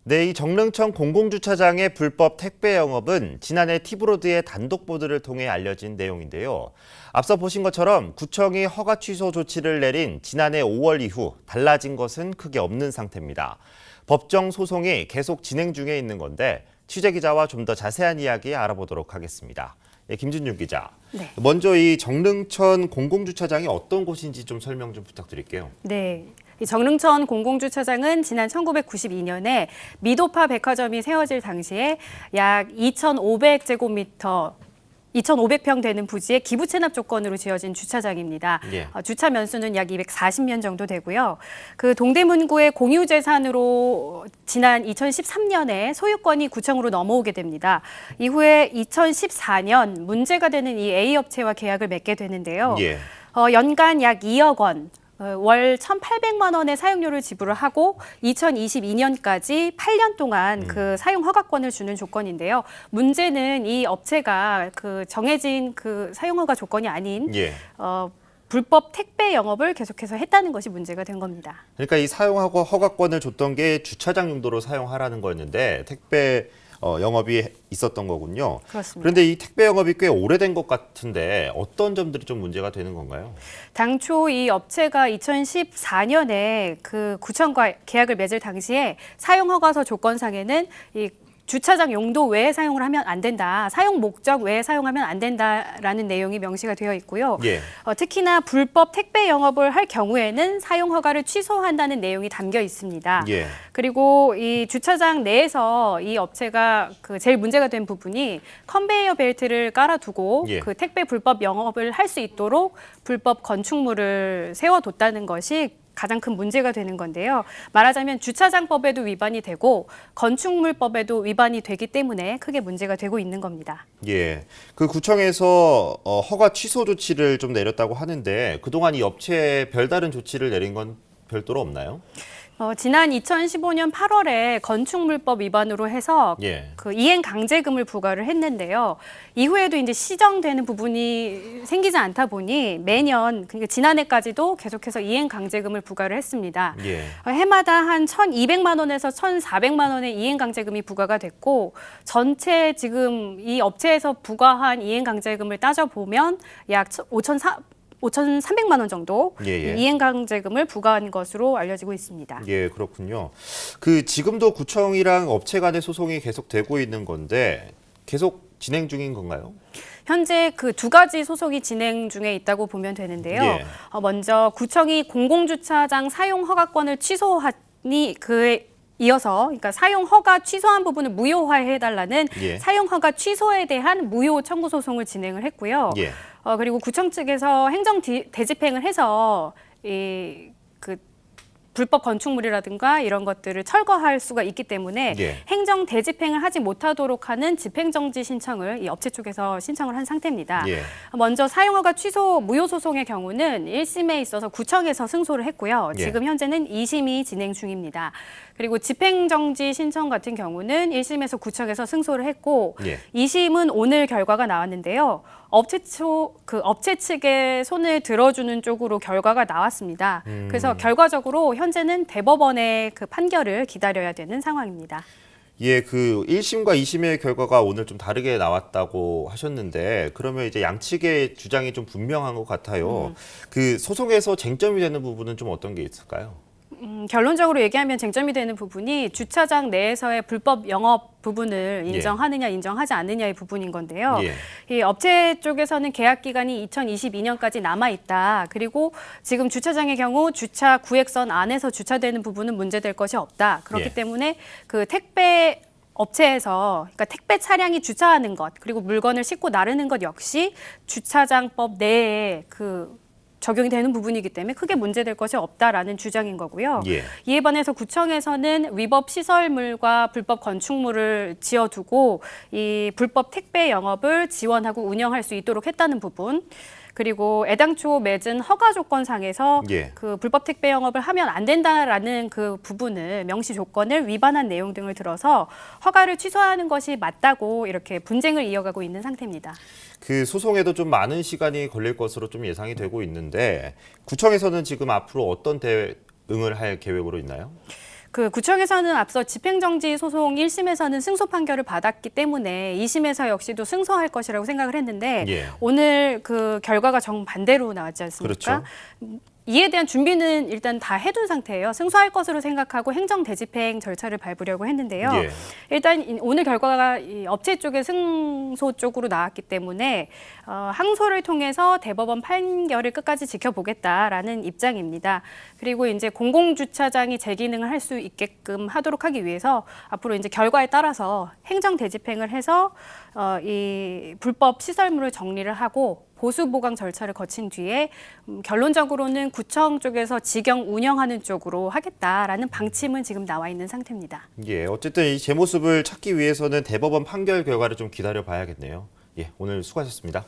네, 이 정릉천 공공주차장의 불법 택배 영업은 지난해 티브로드의 단독 보도를 통해 알려진 내용인데요. 앞서 보신 것처럼 구청이 허가 취소 조치를 내린 지난해 5월 이후 달라진 것은 크게 없는 상태입니다. 법정 소송이 계속 진행 중에 있는 건데 취재 기자와 좀 더 자세한 이야기 알아보도록 하겠습니다. 네, 김준준 기자. 네. 먼저 이 정릉천 공공주차장이 어떤 곳인지 좀 설명 좀 부탁드릴게요. 네. 이 정릉천 공공주차장은 지난 1992년에 미도파 백화점이 세워질 당시에 약 2,500제곱미터 2,500평 되는 부지에 기부 체납 조건으로 지어진 주차장입니다. 예. 주차 면수는 약 240년 정도 되고요. 그 동대문구의 공유재산으로 지난 2013년에 소유권이 구청으로 넘어오게 됩니다. 이후에 2014년 문제가 되는 이 A업체와 계약을 맺게 되는데요. 예. 연간 약 2억 원, 월 1,800만 원의 사용료를 지불을 하고 2022년까지 8년 동안 그 사용 허가권을 주는 조건인데요. 문제는 이 업체가 그 정해진 그 사용 허가 조건이 아닌 예. 불법 택배 영업을 계속해서 했다는 것이 문제가 된 겁니다. 그러니까 이 사용하고 허가권을 줬던 게 주차장 용도로 사용하라는 거였는데 택배 영업이 있었던 거군요. 그렇습니다. 그런데 이 택배 영업이 꽤 오래된 것 같은데 어떤 점들이 좀 문제가 되는 건가요? 당초 이 업체가 2014년에 그 구청과 계약을 맺을 당시에 사용허가서 조건상에는 이 주차장 용도 외에 사용을 하면 안 된다. 사용 목적 외에 사용하면 안 된다라는 내용이 명시가 되어 있고요. 예. 특히나 불법 택배 영업을 할 경우에는 사용 허가를 취소한다는 내용이 담겨 있습니다. 예. 그리고 이 주차장 내에서 이 업체가 그 제일 문제가 된 부분이 컨베이어 벨트를 깔아두고 예. 그 택배 불법 영업을 할 수 있도록 불법 건축물을 세워뒀다는 것이 가장 큰 문제가 되는 건데요. 말하자면 주차장법에도 위반이 되고 건축물법에도 위반이 되기 때문에 크게 문제가 되고 있는 겁니다. 예. 그 구청에서 허가 취소 조치를 좀 내렸다고 하는데 그동안 이 업체에 별다른 조치를 내린 건 별도로 없나요? 지난 2015년 8월에 건축물법 위반으로 해서 예. 그 이행 강제금을 부과를 했는데요. 이후에도 이제 시정되는 부분이 생기지 않다 보니 매년 그러니까 지난해까지도 계속해서 이행 강제금을 부과를 했습니다. 예. 해마다 한 1,200만 원에서 1,400만 원의 이행 강제금이 부과가 됐고 전체 지금 이 업체에서 부과한 이행 강제금을 따져 보면 약 5,300만 원 정도 예. 이행강제금을 부과한 것으로 알려지고 있습니다. 예, 그렇군요. 그 지금도 구청이랑 업체 간의 소송이 계속 되고 있는 건데 계속 진행 중인 건가요? 현재 그 두 가지 소송이 진행 중에 있다고 보면 되는데요. 예. 먼저 구청이 공공주차장 사용 허가권을 취소하니 그에 이어서 그러니까 사용 허가 취소한 부분을 무효화해달라는 예. 사용 허가 취소에 대한 무효 청구 소송을 진행을 했고요. 예. 그리고 구청 측에서 행정 대집행을 해서 그 불법 건축물이라든가 이런 것들을 철거할 수가 있기 때문에 예. 행정 대집행을 하지 못하도록 하는 집행정지 신청을 이 업체 쪽에서 신청을 한 상태입니다. 예. 먼저 사용허가 취소 무효 소송의 경우는 1심에 있어서 구청에서 승소를 했고요. 예. 지금 현재는 2심이 진행 중입니다. 그리고 집행정지 신청 같은 경우는 1심에서 구청에서 승소를 했고 예. 2심은 오늘 결과가 나왔는데요. 업체 측의 손을 들어주는 쪽으로 결과가 나왔습니다. 그래서 결과적으로 현재는 대법원의 그 판결을 기다려야 되는 상황입니다. 예, 그 1심과 2심의 결과가 오늘 좀 다르게 나왔다고 하셨는데 그러면 이제 양측의 주장이 좀 분명한 것 같아요. 그 소송에서 쟁점이 되는 부분은 좀 어떤 게 있을까요? 결론적으로 얘기하면 쟁점이 되는 부분이 주차장 내에서의 불법 영업 부분을 인정하느냐 인정하지 않느냐의 부분인 건데요. 예. 이 업체 쪽에서는 계약 기간이 2022년까지 남아 있다. 그리고 지금 주차장의 경우 주차 구획선 안에서 주차되는 부분은 문제될 것이 없다. 그렇기 예. 때문에 그 택배 업체에서 그러니까 택배 차량이 주차하는 것 그리고 물건을 싣고 나르는 것 역시 주차장법 내에 그 적용이 되는 부분이기 때문에 크게 문제될 것이 없다라는 주장인 거고요. 예. 이에 반해서 구청에서는 위법 시설물과 불법 건축물을 지어두고 이 불법 택배 영업을 지원하고 운영할 수 있도록 했다는 부분. 그리고 애당초 맺은 허가 조건상에서 예. 그 불법 택배 영업을 하면 안 된다라는 그 부분을 명시 조건을 위반한 내용 등을 들어서 허가를 취소하는 것이 맞다고 이렇게 분쟁을 이어가고 있는 상태입니다. 그 소송에도 좀 많은 시간이 걸릴 것으로 좀 예상이 되고 있는데 구청에서는 지금 앞으로 어떤 대응을 할 계획으로 있나요? 그 구청에서는 앞서 집행정지 소송 1심에서는 승소 판결을 받았기 때문에 2심에서 역시도 승소할 것이라고 생각을 했는데 예. 오늘 그 결과가 정반대로 나왔지 않습니까? 그렇죠. 이에 대한 준비는 일단 다 해둔 상태예요. 승소할 것으로 생각하고 행정 대집행 절차를 밟으려고 했는데요. 예. 일단 오늘 결과가 이 업체 쪽의 승소 쪽으로 나왔기 때문에 항소를 통해서 대법원 판결을 끝까지 지켜보겠다라는 입장입니다. 그리고 이제 공공주차장이 제 기능을 할 수 있게끔 하도록 하기 위해서 앞으로 이제 결과에 따라서 행정 대집행을 해서 이 불법 시설물을 정리를 하고 보수 보강 절차를 거친 뒤에 결론적으로는 구청 쪽에서 직영 운영하는 쪽으로 하겠다라는 방침은 지금 나와 있는 상태입니다. 예, 어쨌든 이 제 모습을 찾기 위해서는 대법원 판결 결과를 좀 기다려 봐야겠네요. 예, 오늘 수고하셨습니다.